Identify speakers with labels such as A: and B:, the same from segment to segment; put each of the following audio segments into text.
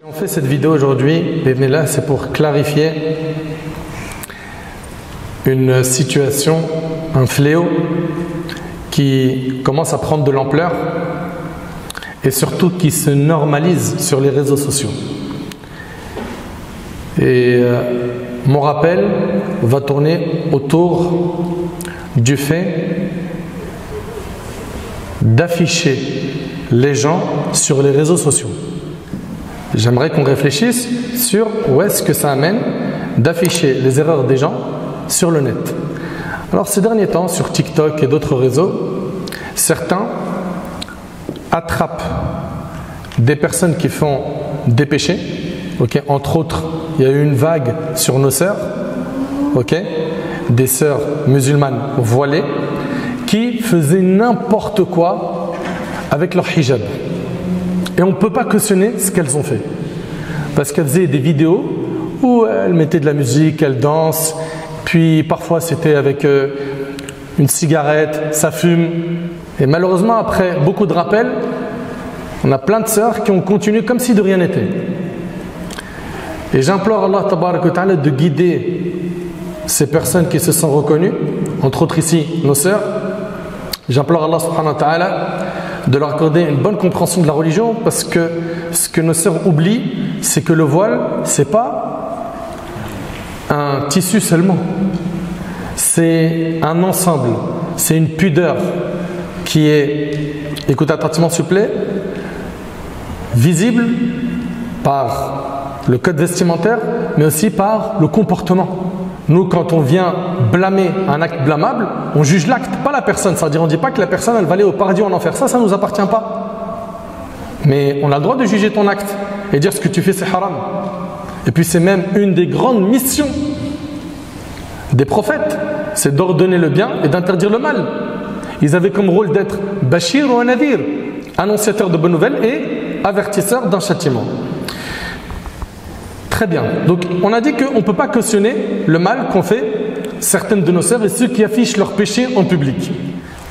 A: On fait cette vidéo aujourd'hui, c'est pour clarifier une situation, un fléau qui commence à prendre de l'ampleur et surtout qui se normalise sur les réseaux sociaux. Et mon rappel va tourner autour du fait d'afficher les gens sur les réseaux sociaux. J'aimerais qu'on réfléchisse sur où est-ce que ça amène d'afficher les erreurs des gens sur le net. Alors ces derniers temps, sur TikTok et d'autres réseaux, certains attrapent des personnes qui font des péchés. Entre autres, il y a eu une vague sur nos sœurs, des sœurs musulmanes voilées, qui faisaient n'importe quoi avec leur hijab. Et on ne peut pas cautionner ce qu'elles ont fait. Parce qu'elles faisaient des vidéos où elles mettaient de la musique, elles dansent, puis parfois c'était avec une cigarette, ça fume. Et malheureusement, après beaucoup de rappels, on a plein de sœurs qui ont continué comme si de rien n'était. Et j'implore Allah Tabarak wa Ta'ala de guider ces personnes qui se sont reconnues, entre autres ici nos sœurs. J'implore Allah Subhanahu wa Ta'ala de leur accorder une bonne compréhension de la religion, parce que ce que nos sœurs oublient, c'est que le voile, c'est pas un tissu seulement, c'est un ensemble, c'est une pudeur qui est, écoutez attentivement s'il vous plaît, visible par le code vestimentaire, mais aussi par le comportement. Nous, quand on vient blâmer un acte blâmable, on juge l'acte, pas la personne. C'est-à-dire, on ne dit pas que la personne, elle va aller au paradis ou en enfer. Ça ne nous appartient pas. Mais on a le droit de juger ton acte et dire ce que tu fais, c'est haram. Et puis, c'est même une des grandes missions des prophètes, c'est d'ordonner le bien et d'interdire le mal. Ils avaient comme rôle d'être bashir ou nadir, annonciateur de bonnes nouvelles et avertisseur d'un châtiment. Très bien. Donc, on a dit qu'on ne peut pas cautionner le mal qu'ont fait certaines de nos sœurs et ceux qui affichent leurs péchés en public.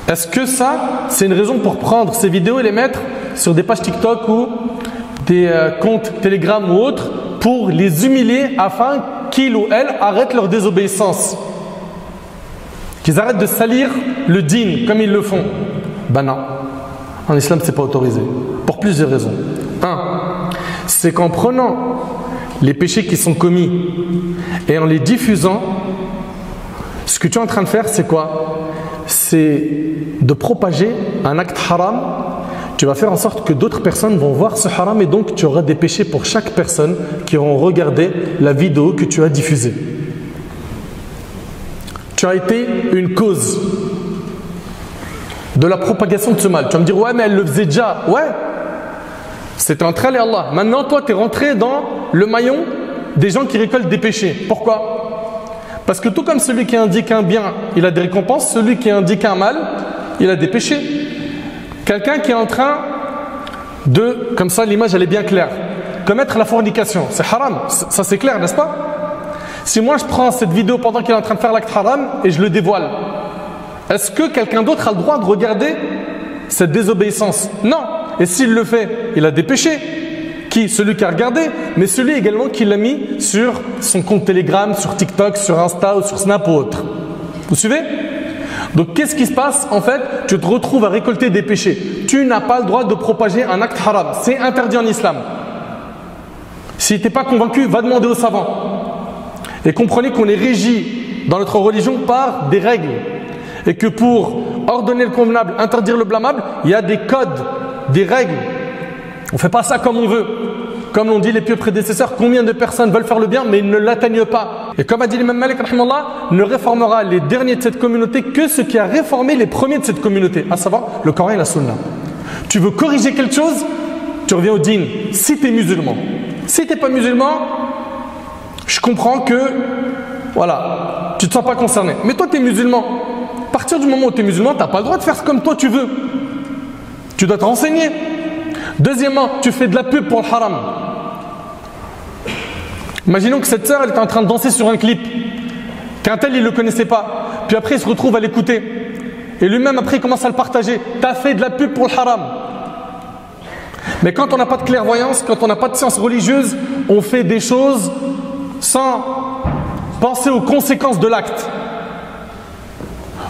A: Est-ce que ça, c'est une raison pour prendre ces vidéos et les mettre sur des pages TikTok ou des comptes Telegram ou autres pour les humilier afin qu'ils ou elles arrêtent leur désobéissance? Qu'ils arrêtent de salir le dîn comme ils le font? Ben non. En islam, ce n'est pas autorisé. Pour plusieurs raisons. Un, c'est qu'en prenant les péchés qui sont commis et en les diffusant, ce que tu es en train de faire, c'est quoi? C'est de propager un acte haram. Tu vas faire en sorte que d'autres personnes vont voir ce haram et donc tu auras des péchés pour chaque personne qui auront regardé la vidéo que tu as diffusée. Tu as été une cause de la propagation de ce mal. Tu vas me dire, ouais, mais elle le faisait déjà. Ouais, c'était entre elle et Allah. Maintenant, toi, tu es rentré dans le maillon des gens qui récoltent des péchés. Pourquoi? Parce que tout comme celui qui indique un bien, il a des récompenses, celui qui indique un mal, il a des péchés. Quelqu'un qui est en train de, comme ça l'image elle est bien claire, commettre la fornication, c'est haram, ça c'est clair, n'est-ce pas? Si moi je prends cette vidéo pendant qu'il est en train de faire l'acte haram et je le dévoile, est-ce que quelqu'un d'autre a le droit de regarder cette désobéissance? Non. Et s'il le fait, il a des péchés. Qui? Celui qui a regardé, mais celui également qui l'a mis sur son compte Telegram, sur TikTok, sur Insta ou sur Snap ou autre. Vous suivez? Donc qu'est-ce qui se passe? En fait, tu te retrouves à récolter des péchés. Tu n'as pas le droit de propager un acte haram. C'est interdit en islam. Si tu n'es pas convaincu, va demander aux savants. Et comprenez qu'on est régi dans notre religion par des règles. Et que pour ordonner le convenable, interdire le blâmable, il y a des codes, des règles. On ne fait pas ça comme on veut. Comme l'ont dit les pieux prédécesseurs, combien de personnes veulent faire le bien mais ils ne l'atteignent pas. Et comme a dit l'imam Malik, ne réformera les derniers de cette communauté que ce qui a réformé les premiers de cette communauté, à savoir le Coran et la Sunna. Tu veux corriger quelque chose, tu reviens au dîn, si tu es musulman. Si tu n'es pas musulman, je comprends que voilà, tu ne te sens pas concerné. Mais toi tu es musulman. À partir du moment où tu es musulman, tu n'as pas le droit de faire comme toi tu veux. Tu dois te renseigner. Deuxièmement, tu fais de la pub pour le haram. Imaginons que cette sœur, elle est en train de danser sur un clip, qu'un tel, il ne le connaissait pas. Puis après, il se retrouve à l'écouter. Et lui-même, après, il commence à le partager. Tu as fait de la pub pour le haram. Mais quand on n'a pas de clairvoyance, quand on n'a pas de science religieuse, on fait des choses sans penser aux conséquences de l'acte.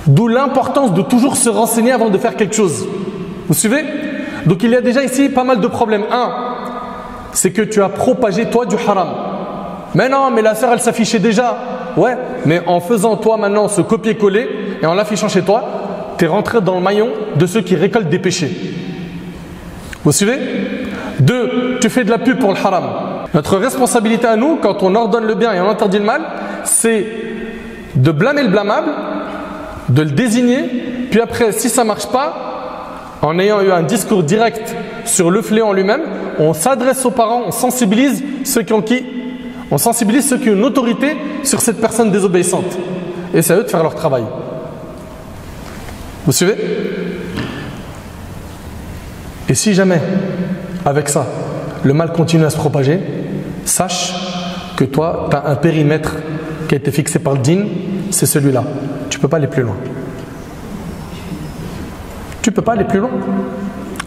A: D'où l'importance de toujours se renseigner avant de faire quelque chose. Vous suivez? Donc il y a déjà ici pas mal de problèmes. Un, c'est que tu as propagé toi du haram. Mais non, mais la sœur elle s'affichait déjà. Ouais, mais en faisant toi maintenant ce copier-coller et en l'affichant chez toi, tu es rentré dans le maillon de ceux qui récoltent des péchés. Vous suivez? Deux, tu fais de la pub pour le haram. Notre responsabilité à nous, quand on ordonne le bien et on interdit le mal, c'est de blâmer le blâmable, de le désigner, puis après, si ça ne marche pas, en ayant eu un discours direct sur le fléau en lui-même, on s'adresse aux parents, on sensibilise ceux qui ont une autorité sur cette personne désobéissante. Et c'est à eux de faire leur travail. Vous suivez? Et si jamais, avec ça, le mal continue à se propager, sache que toi, tu as un périmètre qui a été fixé par le dîn, c'est celui-là. Tu ne peux pas aller plus loin. Tu ne peux pas aller plus loin.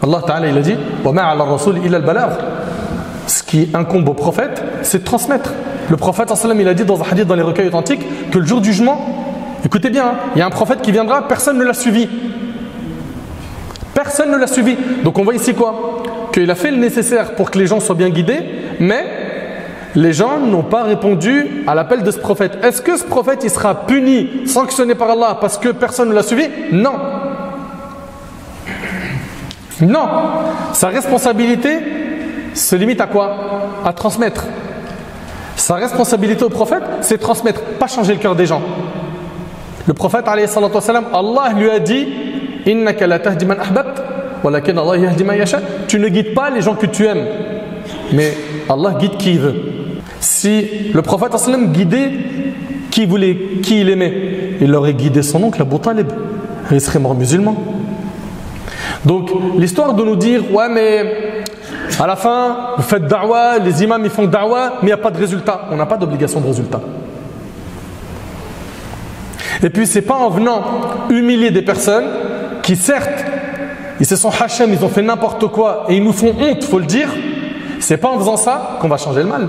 A: Allah Ta'ala, il a dit وَمَا عَلَى الرَّسُولِ إِلَّا الْبَلَاغُ. Ce qui incombe au prophète, c'est de transmettre. Le prophète, il a dit dans un hadith dans les recueils authentiques que le jour du jugement, écoutez bien, hein, il y a un prophète qui viendra, personne ne l'a suivi. Personne ne l'a suivi. Donc on voit ici quoi? Qu'il a fait le nécessaire pour que les gens soient bien guidés, mais les gens n'ont pas répondu à l'appel de ce prophète. Est-ce que ce prophète il sera puni, sanctionné par Allah parce que personne ne l'a suivi? Non. Non. Sa responsabilité se limite à quoi? À transmettre. Sa responsabilité au prophète, c'est transmettre, pas changer le cœur des gens. Le prophète, alayhi salatu wa salam, Allah lui a dit Innaka la tahdi man ahbabt, walakin Allah yahdi man yasha. Tu ne guides pas les gens que tu aimes, mais Allah guide qui il veut. Si le prophète sallam guidait qui il aimait, il aurait guidé son oncle Abu Talib. Il serait mort musulman. Donc l'histoire de nous dire ouais mais à la fin vous faites da'wa, les imams ils font da'wa mais il n'y a pas de résultat. On n'a pas d'obligation de résultat. Et puis c'est pas en venant humilier des personnes qui certes ils se sont hachem, ils ont fait n'importe quoi et ils nous font honte, faut le dire. C'est pas en faisant ça qu'on va changer le mal.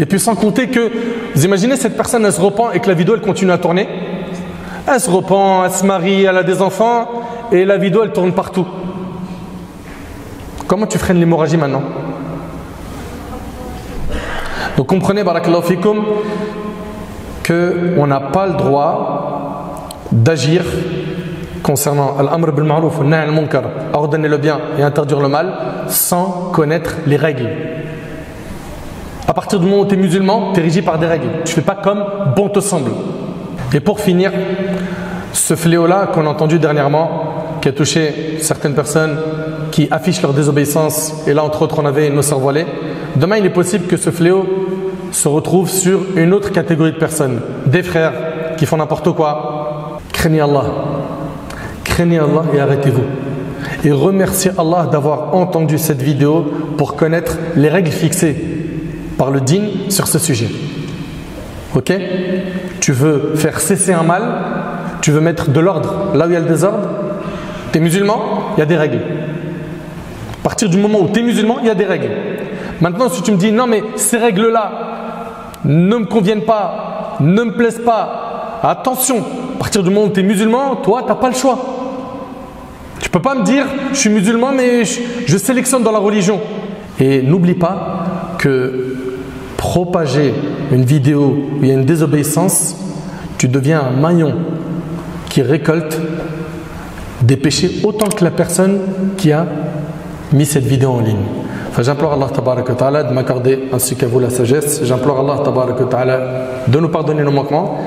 A: Et puis sans compter que, vous imaginez cette personne elle se repent et que la vidéo elle continue à tourner. Elle se repent, elle se marie, elle a des enfants et la vidéo elle tourne partout. Comment tu freines l'hémorragie maintenant? Donc comprenez, barakallahu fikum, qu'on n'a pas le droit d'agir concernant al-amr bil ma'ruf wa nahy anil munkar, ordonner le bien et interdire le mal, sans connaître les règles. À partir du moment où tu es musulman, tu es régi par des règles. Tu ne fais pas comme bon te semble. Et pour finir, ce fléau-là qu'on a entendu dernièrement, qui a touché certaines personnes qui affichent leur désobéissance, et là entre autres on avait nos sœurs voilées, demain il est possible que ce fléau se retrouve sur une autre catégorie de personnes, des frères qui font n'importe quoi. Craignez Allah et arrêtez-vous. Et remerciez Allah d'avoir entendu cette vidéo pour connaître les règles fixées par le dîn sur ce sujet. Ok? Tu veux faire cesser un mal, tu veux mettre de l'ordre là où il y a le désordre. Tu es musulman, il y a des règles. À partir du moment où tu es musulman, il y a des règles. Maintenant, si tu me dis non, mais ces règles-là ne me conviennent pas, ne me plaisent pas, attention, à partir du moment où tu es musulman, toi, tu n'as pas le choix. Tu ne peux pas me dire je suis musulman, mais je sélectionne dans la religion. Et n'oublie pas que propager une vidéo où il y a une désobéissance, tu deviens un maillon qui récolte des péchés autant que la personne qui a mis cette vidéo en ligne. Enfin, j'implore Allah tabaraka wa ta'ala de m'accorder ainsi qu'à vous la sagesse. J'implore Allah tabaraka wa ta'ala de nous pardonner nos manquements.